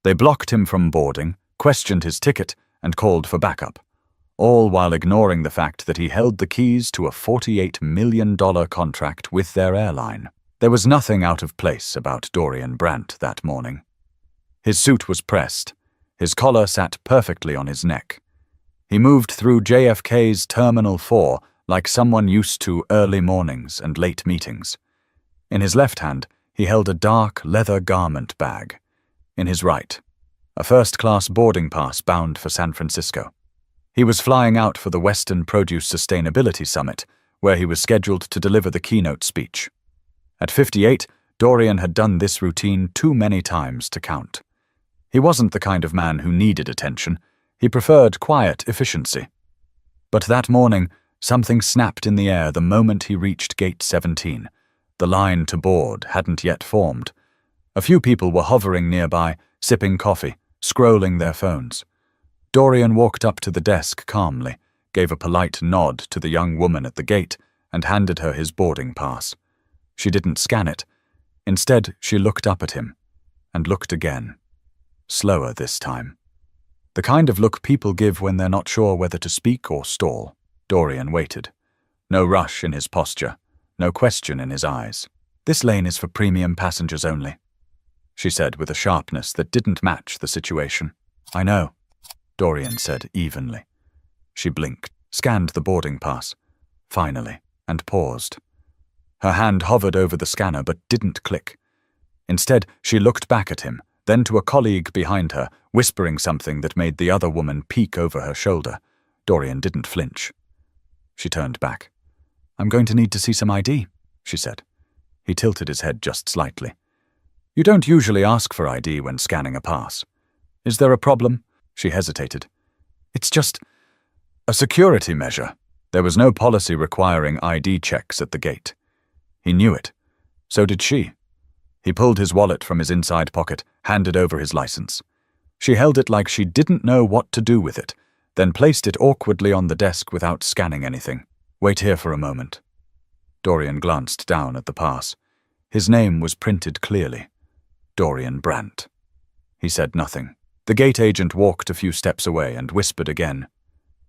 They blocked him from boarding, questioned his ticket, and called for backup, all while ignoring the fact that he held the keys to a $48 million contract with their airline. There was nothing out of place about Dorian Brandt that morning. His suit was pressed. His collar sat perfectly on his neck. He moved through JFK's Terminal 4 like someone used to early mornings and late meetings. In his left hand, he held a dark leather garment bag. In his right, a first-class boarding pass bound for San Francisco. He was flying out for the Western Produce Sustainability Summit, where he was scheduled to deliver the keynote speech. At 58, Dorian had done this routine too many times to count. He wasn't the kind of man who needed attention. He preferred quiet efficiency. But that morning, something snapped in the air the moment he reached Gate 17. The line to board hadn't yet formed. A few people were hovering nearby, sipping coffee, scrolling their phones. Dorian walked up to the desk calmly, gave a polite nod to the young woman at the gate, and handed her his boarding pass. She didn't scan it. Instead, she looked up at him, and looked again. Slower this time. The kind of look people give when they're not sure whether to speak or stall. Dorian waited. No rush in his posture, no question in his eyes. "This lane is for premium passengers only," she said with a sharpness that didn't match the situation. "I know," Dorian said evenly. She blinked, scanned the boarding pass, finally, and paused. Her hand hovered over the scanner but didn't click. Instead, she looked back at him, then to a colleague behind her, whispering something that made the other woman peek over her shoulder. Dorian didn't flinch. She turned back. "I'm going to need to see some ID," she said. He tilted his head just slightly. "You don't usually ask for ID when scanning a pass. Is there a problem?" She hesitated. "It's just a security measure." There was no policy requiring ID checks at the gate. He knew it. So did she. He pulled his wallet from his inside pocket, handed over his license. She held it like she didn't know what to do with it, then placed it awkwardly on the desk without scanning anything. "Wait here for a moment." Dorian glanced down at the pass. His name was printed clearly. Dorian Brandt. He said nothing. The gate agent walked a few steps away and whispered again,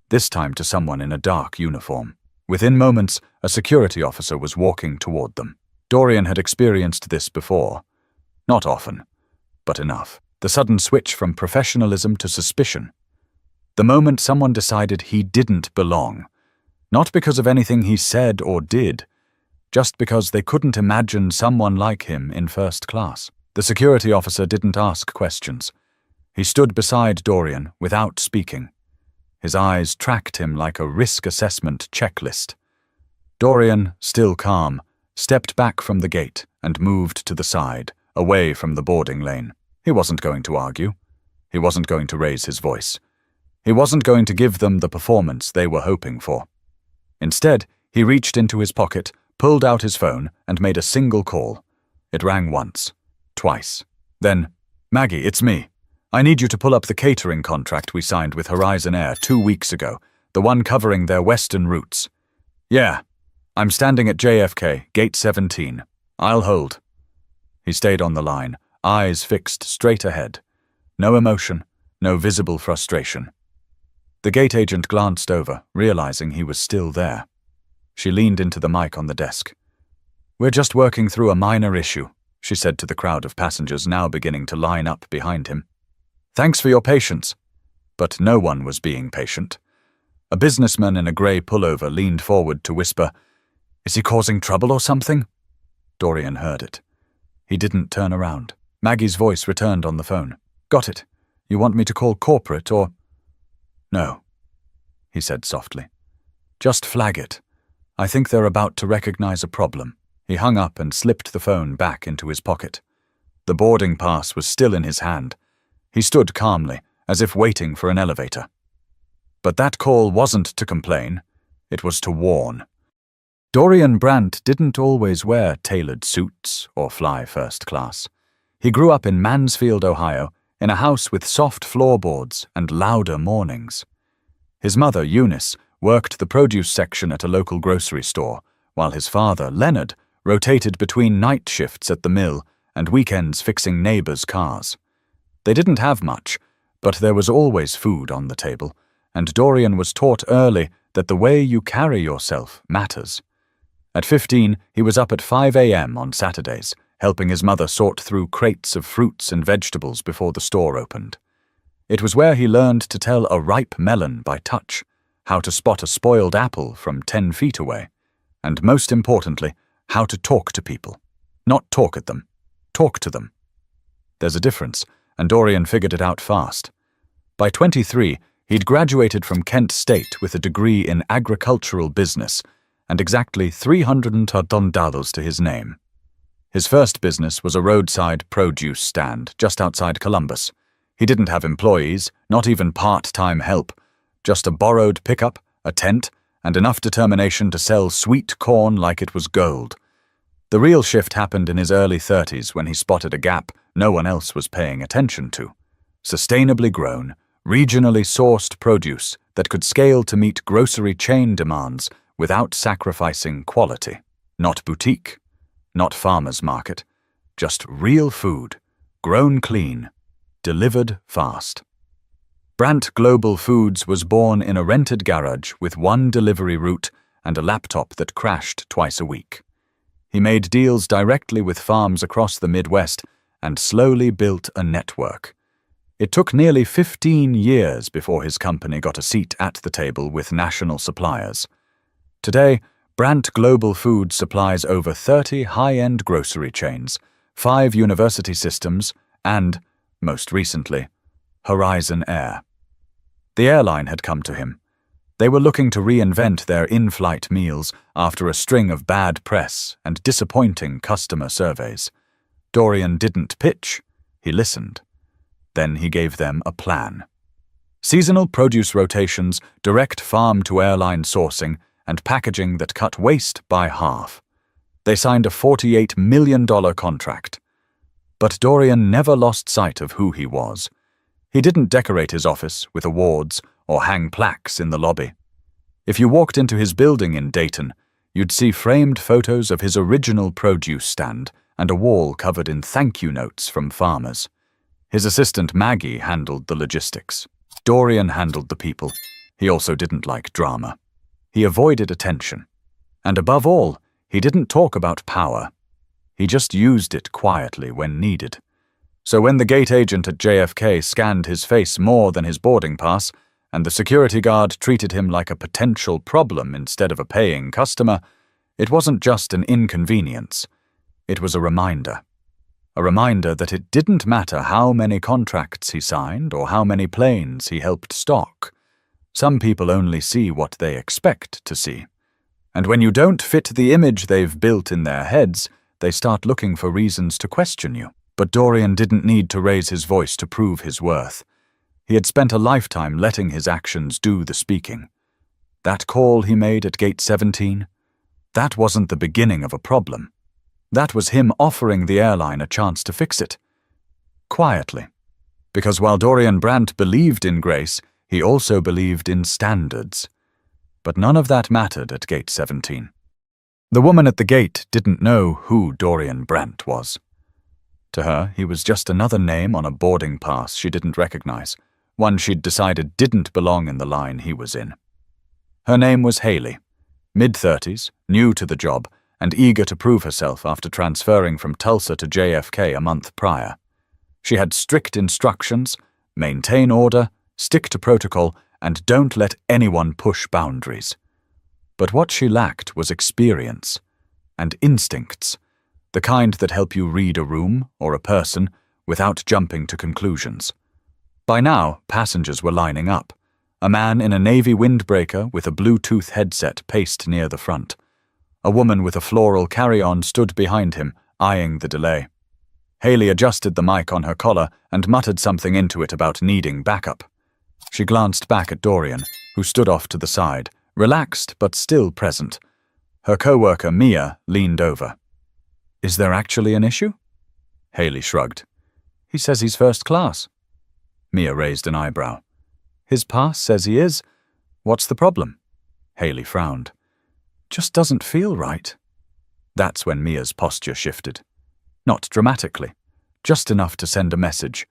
this time to someone in a dark uniform. Within moments, a security officer was walking toward them. Dorian had experienced this before. Not often, but enough. The sudden switch from professionalism to suspicion. The moment someone decided he didn't belong. Not because of anything he said or did, just because they couldn't imagine someone like him in first class. The security officer didn't ask questions. He stood beside Dorian without speaking. His eyes tracked him like a risk assessment checklist. Dorian, still calm, stepped back from the gate and moved to the side, away from the boarding lane. He wasn't going to argue. He wasn't going to raise his voice. He wasn't going to give them the performance they were hoping for. Instead, he reached into his pocket, pulled out his phone, and made a single call. It rang once, twice. Then, "Maggie, it's me. I need you to pull up the catering contract we signed with Horizon Air 2 weeks ago, the one covering their western routes." "Yeah, I'm standing at JFK, Gate 17. I'll hold." He stayed on the line, eyes fixed straight ahead. No emotion, no visible frustration. The gate agent glanced over, realizing he was still there. She leaned into the mic on the desk. "We're just working through a minor issue," she said to the crowd of passengers now beginning to line up behind him. "Thanks for your patience." But no one was being patient. A businessman in a grey pullover leaned forward to whisper, "Is he causing trouble or something?" Dorian heard it. He didn't turn around. Maggie's voice returned on the phone. "Got it. You want me to call corporate or—" "No," he said softly. "Just flag it. I think they're about to recognize a problem." He hung up and slipped the phone back into his pocket. The boarding pass was still in his hand. He stood calmly, as if waiting for an elevator. But that call wasn't to complain. It was to warn. Dorian Brandt didn't always wear tailored suits or fly first class. He grew up in Mansfield, Ohio, in a house with soft floorboards and louder mornings. His mother, Eunice, worked the produce section at a local grocery store, while his father, Leonard, rotated between night shifts at the mill and weekends fixing neighbors' cars. They didn't have much, but there was always food on the table, and Dorian was taught early that the way you carry yourself matters. At 15, he was up at 5 a.m. on Saturdays, helping his mother sort through crates of fruits and vegetables before the store opened. It was where he learned to tell a ripe melon by touch, how to spot a spoiled apple from 10 feet away, and most importantly, how to talk to people. Not talk at them, talk to them. There's a difference, and Dorian figured it out fast. By 23, he'd graduated from Kent State with a degree in agricultural business and exactly $300 to his name. His first business was a roadside produce stand just outside Columbus. He didn't have employees, not even part-time help, just a borrowed pickup, a tent, and enough determination to sell sweet corn like it was gold. The real shift happened in his early 30s when he spotted a gap no one else was paying attention to. Sustainably grown, regionally sourced produce that could scale to meet grocery chain demands without sacrificing quality. Not boutique, not farmer's market, just real food, grown clean, delivered fast. Brandt Global Foods was born in a rented garage with one delivery route and a laptop that crashed twice a week. He made deals directly with farms across the Midwest and slowly built a network. It took nearly 15 years before his company got a seat at the table with national suppliers. Today, Brandt Global Foods supplies over 30 high-end grocery chains, 5 university systems, and, most recently, Horizon Air. The airline had come to him. They were looking to reinvent their in-flight meals after a string of bad press and disappointing customer surveys. Dorian didn't pitch, he listened. Then he gave them a plan. Seasonal produce rotations, direct farm-to-airline sourcing, and packaging that cut waste by half. They signed a $48 million contract. But Dorian never lost sight of who he was. He didn't decorate his office with awards or hang plaques in the lobby. If you walked into his building in Dayton, you'd see framed photos of his original produce stand and a wall covered in thank you notes from farmers. His assistant Maggie handled the logistics. Dorian handled the people. He also didn't like drama. He avoided attention. And above all, he didn't talk about power. He just used it quietly when needed. So when the gate agent at JFK scanned his face more than his boarding pass, and the security guard treated him like a potential problem instead of a paying customer, it wasn't just an inconvenience. It was a reminder. A reminder that it didn't matter how many contracts he signed or how many planes he helped stock. Some people only see what they expect to see. And when you don't fit the image they've built in their heads, they start looking for reasons to question you. But Dorian didn't need to raise his voice to prove his worth. He had spent a lifetime letting his actions do the speaking. That call he made at gate 17, that wasn't the beginning of a problem. That was him offering the airline a chance to fix it. Quietly. Because while Dorian Brandt believed in grace, he also believed in standards. But none of that mattered at gate 17. The woman at the gate didn't know who Dorian Brandt was. To her, he was just another name on a boarding pass she didn't recognize, one she'd decided didn't belong in the line he was in. Her name was Haley, mid-30s, new to the job, and eager to prove herself after transferring from Tulsa to JFK a month prior. She had strict instructions: maintain order, stick to protocol, and don't let anyone push boundaries. But what she lacked was experience and instincts, the kind that help you read a room or a person without jumping to conclusions. By now, passengers were lining up. A man in a navy windbreaker with a Bluetooth headset paced near the front. A woman with a floral carry-on stood behind him, eyeing the delay. Haley adjusted the mic on her collar and muttered something into it about needing backup. She glanced back at Dorian, who stood off to the side, relaxed but still present. Her co-worker, Mia, leaned over. "Is there actually an issue?" Haley shrugged. "He says he's first class." Mia raised an eyebrow. "His pass says he is. What's the problem?" Haley frowned. "Just doesn't feel right." That's when Mia's posture shifted. Not dramatically, just enough to send a message.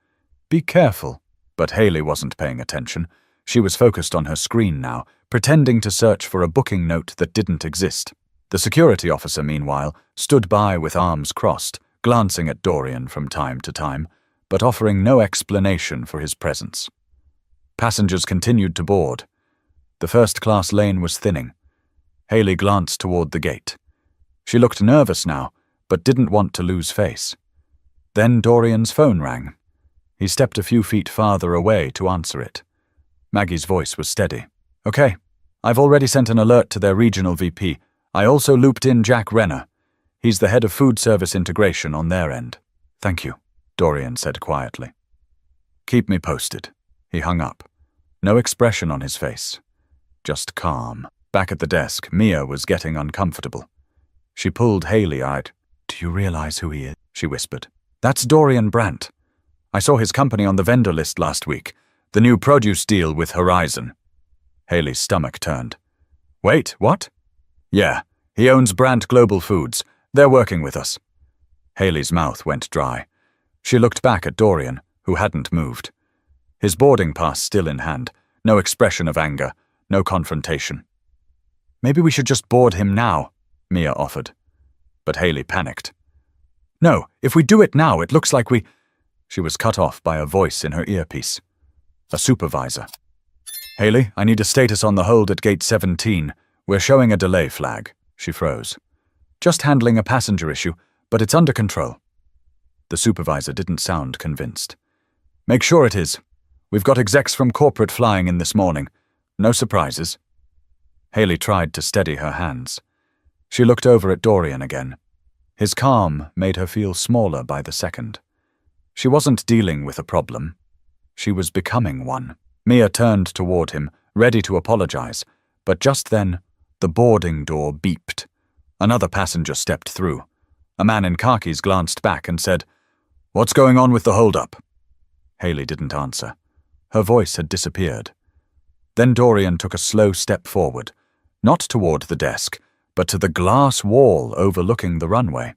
Be careful. But Haley wasn't paying attention. She was focused on her screen now, pretending to search for a booking note that didn't exist. The security officer, meanwhile, stood by with arms crossed, glancing at Dorian from time to time, but offering no explanation for his presence. Passengers continued to board. The first-class lane was thinning. Haley glanced toward the gate. She looked nervous now, but didn't want to lose face. Then Dorian's phone rang. He stepped a few feet farther away to answer it. Maggie's voice was steady. "Okay, I've already sent an alert to their regional VP. I also looped in Jack Renner. He's the head of food service integration on their end." "Thank you," Dorian said quietly. "Keep me posted." He hung up. No expression on his face. Just calm. Back at the desk, Mia was getting uncomfortable. She pulled Haley out. "Do you realize who he is?" she whispered. "That's Dorian Brandt. I saw his company on the vendor list last week. The new produce deal with Horizon." Haley's stomach turned. "Wait, what?" "Yeah, he owns Brandt Global Foods. They're working with us." Haley's mouth went dry. She looked back at Dorian, who hadn't moved. His boarding pass still in hand. No expression of anger, no confrontation. "Maybe we should just board him now," Mia offered. But Haley panicked. "No, if we do it now, it looks like we—" She was cut off by a voice in her earpiece. A supervisor. "Haley, I need a status on the hold at gate 17. We're showing a delay flag." She froze. "Just handling a passenger issue, but it's under control." The supervisor didn't sound convinced. "Make sure it is. We've got execs from corporate flying in this morning. No surprises." Haley tried to steady her hands. She looked over at Dorian again. His calm made her feel smaller by the second. She wasn't dealing with a problem. She was becoming one. Mia turned toward him, ready to apologize, but just then, the boarding door beeped. Another passenger stepped through. A man in khakis glanced back and said, "What's going on with the hold-up?" Haley didn't answer. Her voice had disappeared. Then Dorian took a slow step forward, not toward the desk, but to the glass wall overlooking the runway.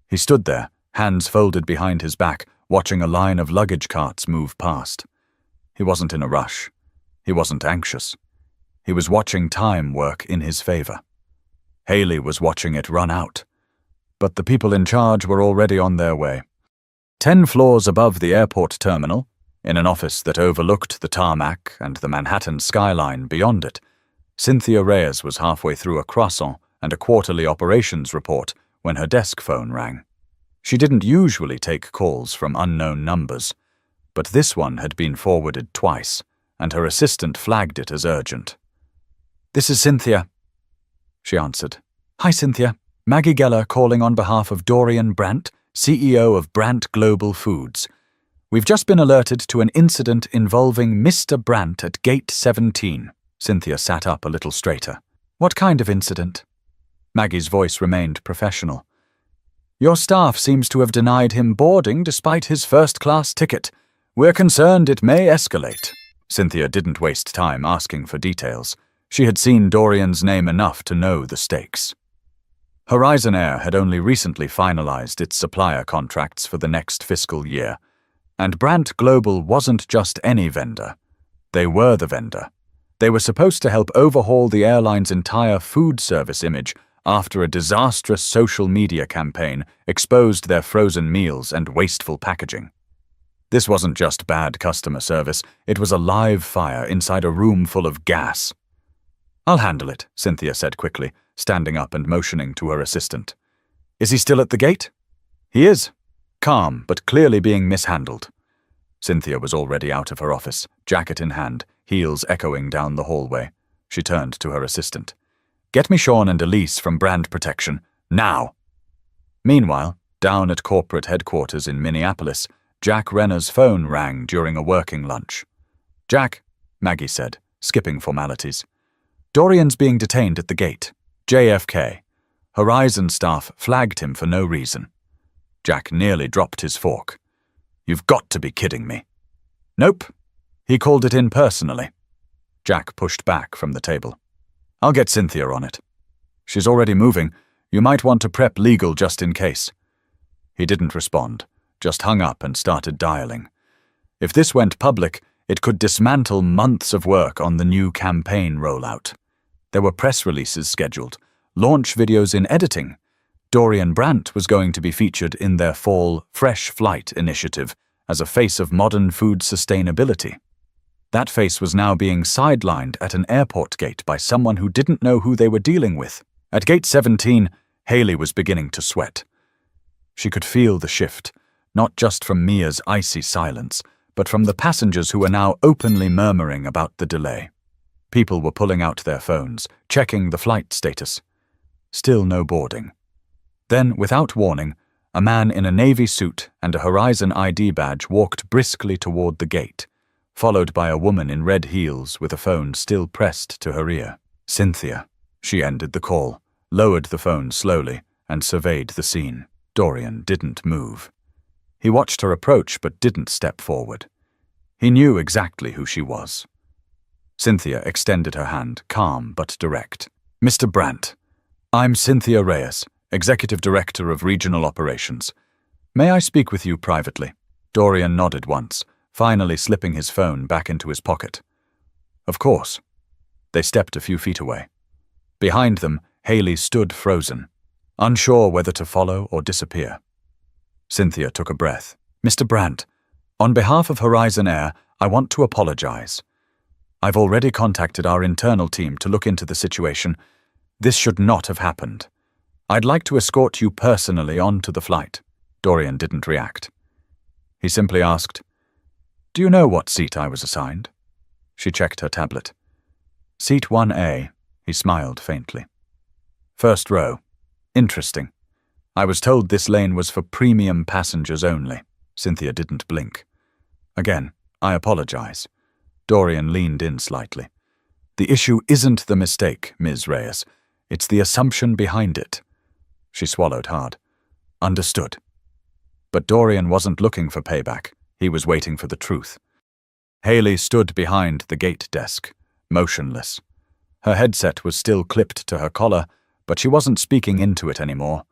He stood there, hands folded behind his back, watching a line of luggage carts move past. He wasn't in a rush. He wasn't anxious. He was watching time work in his favor. Haley was watching it run out. But the people in charge were already on their way. 10 floors above the airport terminal, in an office that overlooked the tarmac and the Manhattan skyline beyond it, Cynthia Reyes was halfway through a croissant and a quarterly operations report when her desk phone rang. She didn't usually take calls from unknown numbers, but this one had been forwarded twice, and her assistant flagged it as urgent. "This is Cynthia," she answered. "Hi, Cynthia. Maggie Geller calling on behalf of Dorian Brandt, CEO of Brandt Global Foods. We've just been alerted to an incident involving Mr. Brandt at Gate 17. Cynthia sat up a little straighter. "What kind of incident?" Maggie's voice remained professional. "Your staff seems to have denied him boarding despite his first-class ticket. We're concerned it may escalate." Cynthia didn't waste time asking for details. She had seen Dorian's name enough to know the stakes. Horizon Air had only recently finalized its supplier contracts for the next fiscal year, and Brandt Global wasn't just any vendor. They were the vendor. They were supposed to help overhaul the airline's entire food service image after a disastrous social media campaign exposed their frozen meals and wasteful packaging. This wasn't just bad customer service, it was a live fire inside a room full of gas. "I'll handle it," Cynthia said quickly, standing up and motioning to her assistant. "Is he still at the gate?" "He is. Calm, but clearly being mishandled." Cynthia was already out of her office, jacket in hand, heels echoing down the hallway. She turned to her assistant. "Get me Sean and Elise from Brand Protection, now!" Meanwhile, down at corporate headquarters in Minneapolis, Jack Renner's phone rang during a working lunch. "Jack," Maggie said, skipping formalities. "Dorian's being detained at the gate. JFK. Horizon staff flagged him for no reason." Jack nearly dropped his fork. "You've got to be kidding me." "Nope. He called it in personally." Jack pushed back from the table. "I'll get Cynthia on it. She's already moving. You might want to prep legal just in case." He didn't respond, just hung up and started dialing. If this went public, it could dismantle months of work on the new campaign rollout. There were press releases scheduled, launch videos in editing. Dorian Brandt was going to be featured in their fall Fresh Flight initiative as a face of modern food sustainability. That face was now being sidelined at an airport gate by someone who didn't know who they were dealing with. At gate 17, Haley was beginning to sweat. She could feel the shift, not just from Mia's icy silence, but from the passengers who were now openly murmuring about the delay. People were pulling out their phones, checking the flight status. Still no boarding. Then, without warning, a man in a navy suit and a Horizon ID badge walked briskly toward the gate, followed by a woman in red heels with a phone still pressed to her ear. Cynthia. She ended the call, lowered the phone slowly, and surveyed the scene. Dorian didn't move. He watched her approach but didn't step forward. He knew exactly who she was. Cynthia extended her hand, calm but direct. "Mr. Brandt, I'm Cynthia Reyes, Executive Director of Regional Operations. May I speak with you privately?" Dorian nodded once, finally slipping his phone back into his pocket. "Of course." They stepped a few feet away. Behind them, Haley stood frozen, unsure whether to follow or disappear. Cynthia took a breath. "Mr. Brandt, on behalf of Horizon Air, I want to apologize. I've already contacted our internal team to look into the situation. This should not have happened. I'd like to escort you personally onto the flight." Dorian didn't react. He simply asked, "Do you know what seat I was assigned?" She checked her tablet. "Seat 1A, he smiled faintly. "First row. Interesting. I was told this lane was for premium passengers only." Cynthia didn't blink. "Again, I apologize." Dorian leaned in slightly. "The issue isn't the mistake, Ms. Reyes. It's the assumption behind it." She swallowed hard. "Understood." But Dorian wasn't looking for payback. He was waiting for the truth. Haley stood behind the gate desk, motionless. Her headset was still clipped to her collar, but she wasn't speaking into it anymore.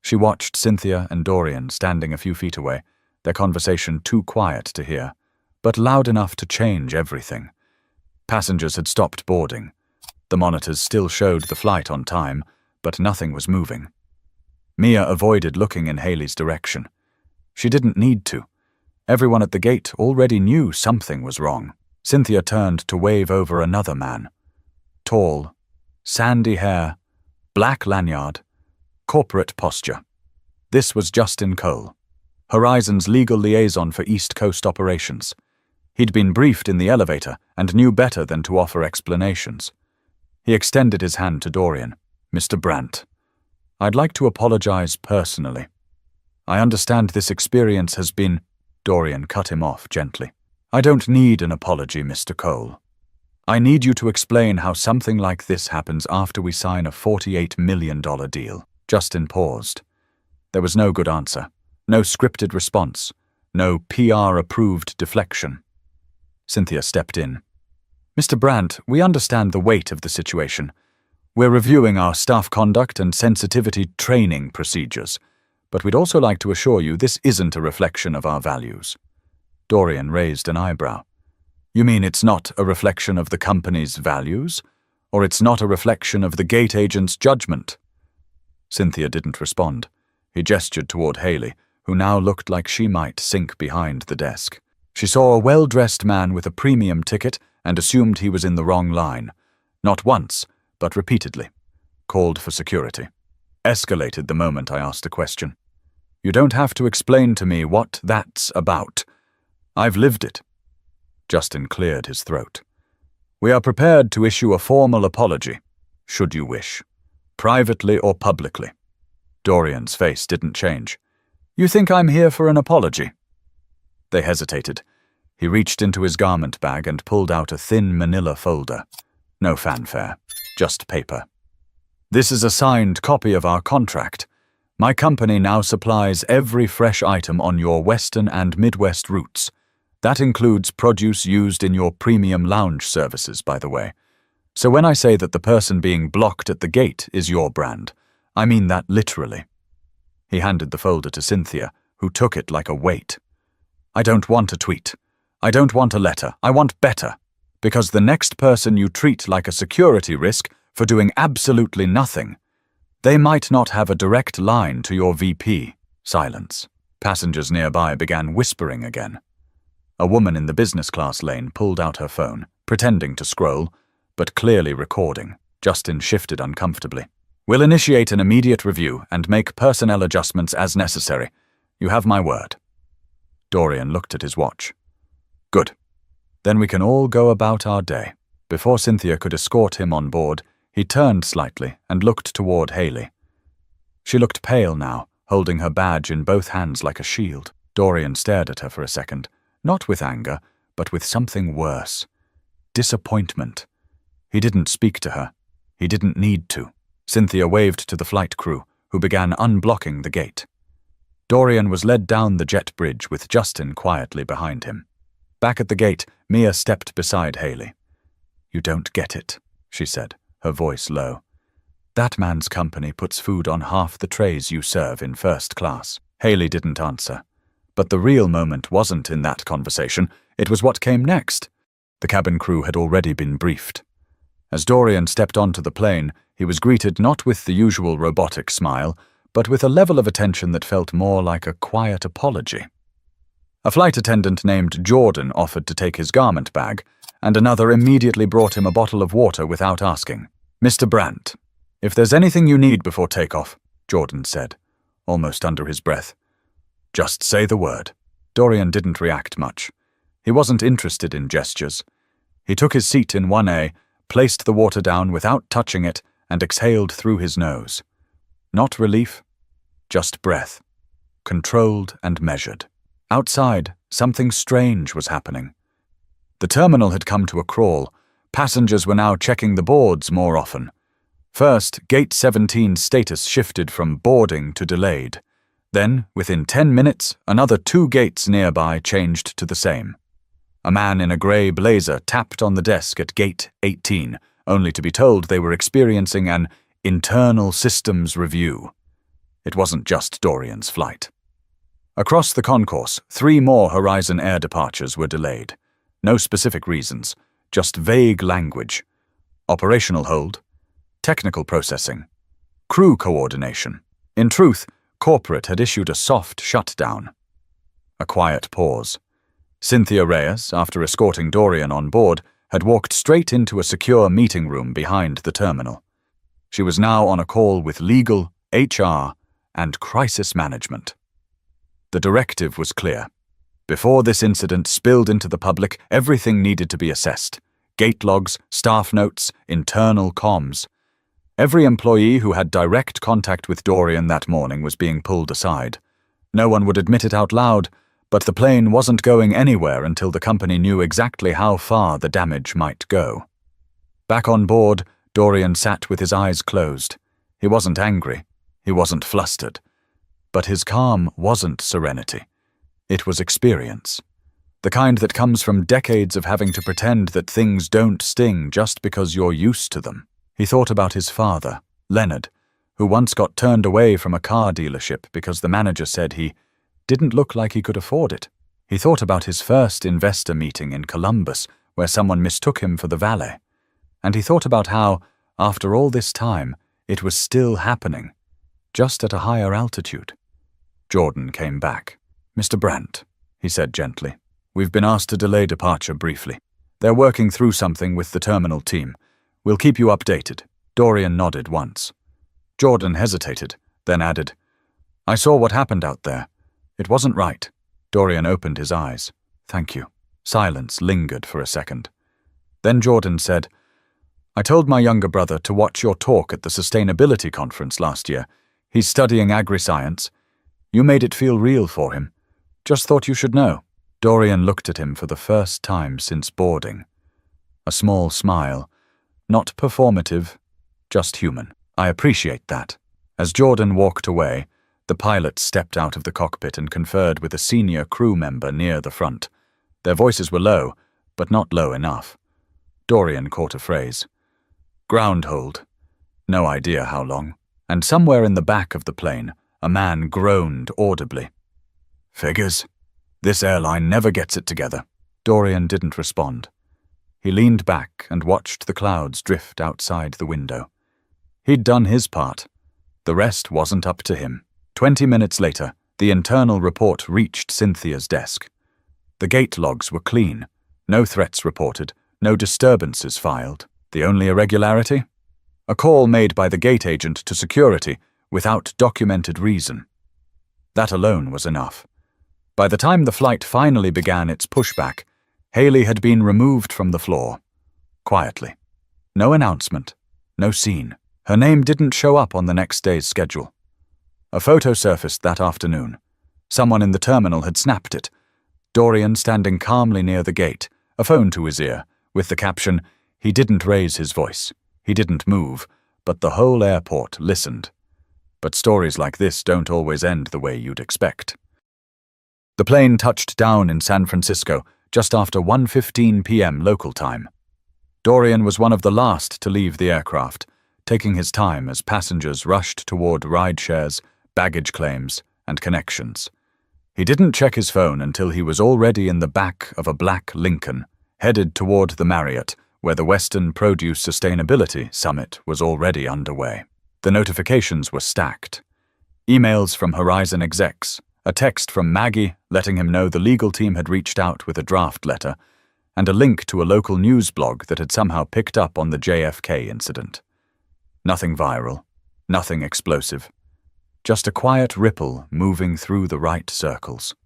She watched Cynthia and Dorian standing a few feet away, their conversation too quiet to hear, but loud enough to change everything. Passengers had stopped boarding. The monitors still showed the flight on time, but nothing was moving. Mia avoided looking in Haley's direction. She didn't need to. Everyone at the gate already knew something was wrong. Cynthia turned to wave over another man. Tall, sandy hair, black lanyard, corporate posture. This was Justin Cole, Horizon's legal liaison for East Coast operations. He'd been briefed in the elevator and knew better than to offer explanations. He extended his hand to Dorian. "Mr. Brandt, I'd like to apologize personally. I understand this experience has been—" Dorian cut him off gently. "I don't need an apology, Mr. Cole. I need you to explain how something like this happens after we sign a $48 million deal." Justin paused. There was no good answer, no scripted response, no PR-approved deflection. Cynthia stepped in. "Mr. Brandt, we understand the weight of the situation. We're reviewing our staff conduct and sensitivity training procedures, but we'd also like to assure you this isn't a reflection of our values." Dorian raised an eyebrow. "You mean it's not a reflection of the company's values? Or it's not a reflection of the gate agent's judgment?" Cynthia didn't respond. He gestured toward Haley, who now looked like she might sink behind the desk. She saw a well-dressed man with a premium ticket and assumed he was in the wrong line. Not once, but repeatedly. Called for security. Escalated the moment I asked a question. "You don't have to explain to me what that's about. I've lived it." Justin cleared his throat. "We are prepared to issue a formal apology, should you wish, privately or publicly." Dorian's face didn't change. "You think I'm here for an apology?" They hesitated. He reached into his garment bag and pulled out a thin manila folder. No fanfare, just paper. "This is a signed copy of our contract. My company now supplies every fresh item on your Western and Midwest routes. That includes produce used in your premium lounge services, by the way. So when I say that the person being blocked at the gate is your brand, I mean that literally." He handed the folder to Cynthia, who took it like a weight. "I don't want a tweet. I don't want a letter. I want better. Because the next person you treat like a security risk for doing absolutely nothing, they might not have a direct line to your VP. Silence. Passengers nearby began whispering again. A woman in the business class lane pulled out her phone, pretending to scroll, but clearly recording. Justin shifted uncomfortably. We'll initiate an immediate review and make personnel adjustments as necessary. You have my word. Dorian looked at his watch. Good. Then we can all go about our day. Before Cynthia could escort him on board, he turned slightly and looked toward Haley. She looked pale now, holding her badge in both hands like a shield. Dorian stared at her for a second, not with anger, but with something worse. Disappointment. He didn't speak to her. He didn't need to. Cynthia waved to the flight crew, who began unblocking the gate. Dorian was led down the jet bridge with Justin quietly behind him. Back at the gate, Mia stepped beside Haley. You don't get it, she said, her voice low. That man's company puts food on half the trays you serve in first class. Haley didn't answer. But the real moment wasn't in that conversation, it was what came next. The cabin crew had already been briefed. As Dorian stepped onto the plane, he was greeted not with the usual robotic smile, but with a level of attention that felt more like a quiet apology. A flight attendant named Jordan offered to take his garment bag, and another immediately brought him a bottle of water without asking. Mr. Brandt, if there's anything you need before takeoff, Jordan said, almost under his breath. Just say the word. Dorian didn't react much. He wasn't interested in gestures. He took his seat in 1A, placed the water down without touching it, and exhaled through his nose. Not relief, just breath. Controlled and measured. Outside, something strange was happening. The terminal had come to a crawl. Passengers were now checking the boards more often. First, Gate 17's status shifted from boarding to delayed. Then, within 10 minutes, another 2 gates nearby changed to the same. A man in a grey blazer tapped on the desk at Gate 18, only to be told they were experiencing an internal systems review. It wasn't just Dorian's flight. Across the concourse, 3 more Horizon Air departures were delayed. No specific reasons, just vague language. Operational hold, technical processing, crew coordination. In truth, corporate had issued a soft shutdown. A quiet pause. Cynthia Reyes, after escorting Dorian on board, had walked straight into a secure meeting room behind the terminal. She was now on a call with legal, HR, and crisis management. The directive was clear. Before this incident spilled into the public, everything needed to be assessed. Gate logs, staff notes, internal comms. Every employee who had direct contact with Dorian that morning was being pulled aside. No one would admit it out loud, but the plane wasn't going anywhere until the company knew exactly how far the damage might go. Back on board, Dorian sat with his eyes closed. He wasn't angry. He wasn't flustered. But his calm wasn't serenity. It was experience. The kind that comes from decades of having to pretend that things don't sting just because you're used to them. He thought about his father, Leonard, who once got turned away from a car dealership because the manager said he didn't look like he could afford it. He thought about his first investor meeting in Columbus, where someone mistook him for the valet. And he thought about how, after all this time, it was still happening, just at a higher altitude. Jordan came back. Mr. Brandt, he said gently, we've been asked to delay departure briefly. They're working through something with the terminal team. We'll keep you updated. Dorian nodded once. Jordan hesitated, then added, I saw what happened out there. It wasn't right. Dorian opened his eyes. Thank you. Silence lingered for a second. Then Jordan said, I told my younger brother to watch your talk at the sustainability conference last year. He's studying agri-science. You made it feel real for him. Just thought you should know. Dorian looked at him for the first time since boarding. A small smile. Not performative, just human. I appreciate that. As Jordan walked away, the pilot stepped out of the cockpit and conferred with a senior crew member near the front. Their voices were low, but not low enough. Dorian caught a phrase. Ground hold. No idea how long. And somewhere in the back of the plane, a man groaned audibly. Figures. This airline never gets it together. Dorian didn't respond. He leaned back and watched the clouds drift outside the window. He'd done his part. The rest wasn't up to him. 20 minutes later, the internal report reached Cynthia's desk. The gate logs were clean. No threats reported, no disturbances filed. The only irregularity? A call made by the gate agent to security without documented reason. That alone was enough. By the time the flight finally began its pushback, Haley had been removed from the floor. Quietly. No announcement. No scene. Her name didn't show up on the next day's schedule. A photo surfaced that afternoon. Someone in the terminal had snapped it. Dorian standing calmly near the gate, a phone to his ear, with the caption, "He didn't raise his voice. He didn't move, but the whole airport listened." But stories like this don't always end the way you'd expect. The plane touched down in San Francisco just after 1:15 p.m. local time. Dorian was one of the last to leave the aircraft, taking his time as passengers rushed toward ride-shares, baggage claims, and connections. He didn't check his phone until he was already in the back of a black Lincoln, headed toward the Marriott, where the Western Produce Sustainability Summit was already underway. The notifications were stacked. Emails from Horizon execs, a text from Maggie letting him know the legal team had reached out with a draft letter, and a link to a local news blog that had somehow picked up on the JFK incident. Nothing viral, nothing explosive. Just a quiet ripple moving through the right circles.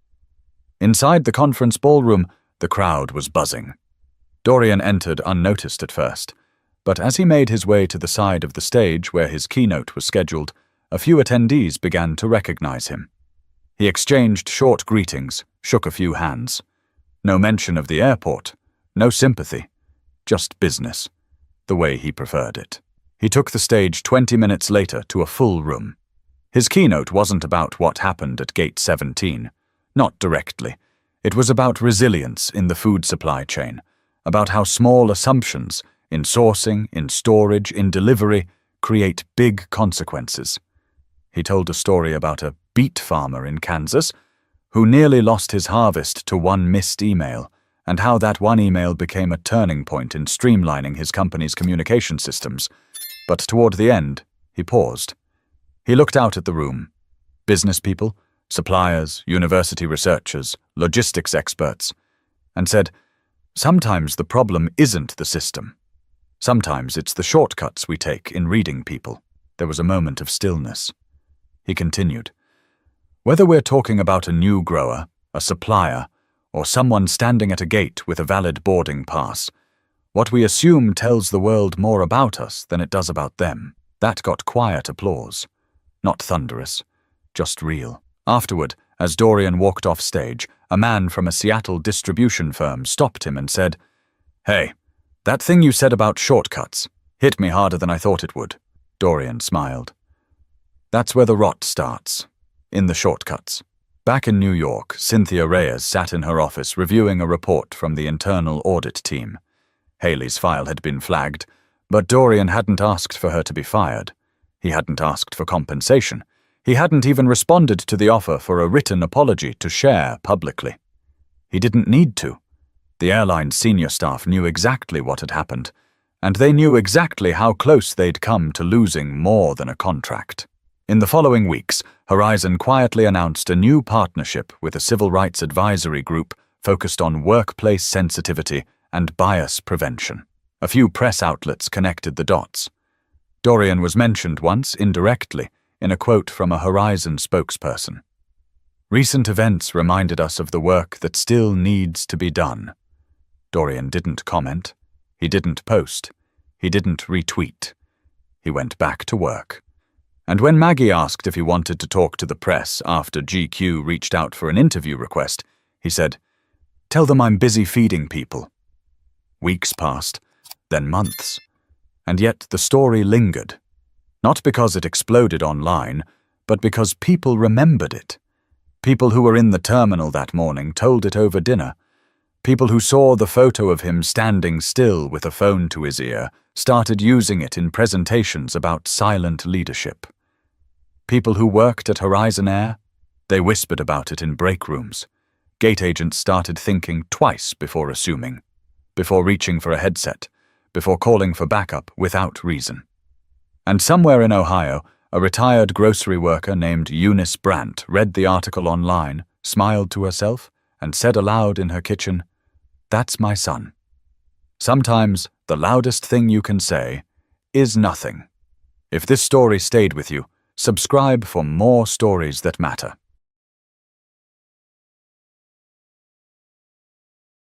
Inside the conference ballroom, the crowd was buzzing. Dorian entered unnoticed at first, but as he made his way to the side of the stage where his keynote was scheduled, a few attendees began to recognize him. He exchanged short greetings, shook a few hands. No mention of the airport, no sympathy, just business, the way he preferred it. He took the stage 20 minutes later to a full room. His keynote wasn't about what happened at Gate 17, not directly. It was about resilience in the food supply chain, about how small assumptions in sourcing, in storage, in delivery create big consequences. He told a story about a beet farmer in Kansas who nearly lost his harvest to one missed email, and how that one email became a turning point in streamlining his company's communication systems. But toward the end, he paused. He looked out at the room. Business people, suppliers, university researchers, logistics experts, and said, "Sometimes the problem isn't the system. Sometimes it's the shortcuts we take in reading people." There was a moment of stillness. He continued, "Whether we're talking about a new grower, a supplier, or someone standing at a gate with a valid boarding pass, what we assume tells the world more about us than it does about them." That got quiet applause. Not thunderous, just real. Afterward, as Dorian walked off stage, a man from a Seattle distribution firm stopped him and said, "Hey, that thing you said about shortcuts hit me harder than I thought it would." Dorian smiled. That's where the rot starts, in the shortcuts. Back in New York, Cynthia Reyes sat in her office reviewing a report from the internal audit team. Haley's file had been flagged, but Dorian hadn't asked for her to be fired. He hadn't asked for compensation. He hadn't even responded to the offer for a written apology to share publicly. He didn't need to. The airline's senior staff knew exactly what had happened, and they knew exactly how close they'd come to losing more than a contract. In the following weeks, Horizon quietly announced a new partnership with a civil rights advisory group focused on workplace sensitivity and bias prevention. A few press outlets connected the dots. Dorian was mentioned once, indirectly, in a quote from a Horizon spokesperson. "Recent events reminded us of the work that still needs to be done." Dorian didn't comment. He didn't post. He didn't retweet. He went back to work. And when Maggie asked if he wanted to talk to the press after GQ reached out for an interview request, he said, "Tell them I'm busy feeding people." Weeks passed, then months, and yet the story lingered. Not because it exploded online, but because people remembered it. People who were in the terminal that morning told it over dinner. People who saw the photo of him standing still with a phone to his ear started using it in presentations about silent leadership. People who worked at Horizon Air, they whispered about it in break rooms. Gate agents started thinking twice before assuming, before reaching for a headset, before calling for backup without reason. And somewhere in Ohio, a retired grocery worker named Eunice Brandt read the article online, smiled to herself, and said aloud in her kitchen, "That's my son." Sometimes the loudest thing you can say is nothing. If this story stayed with you, subscribe for more stories that matter.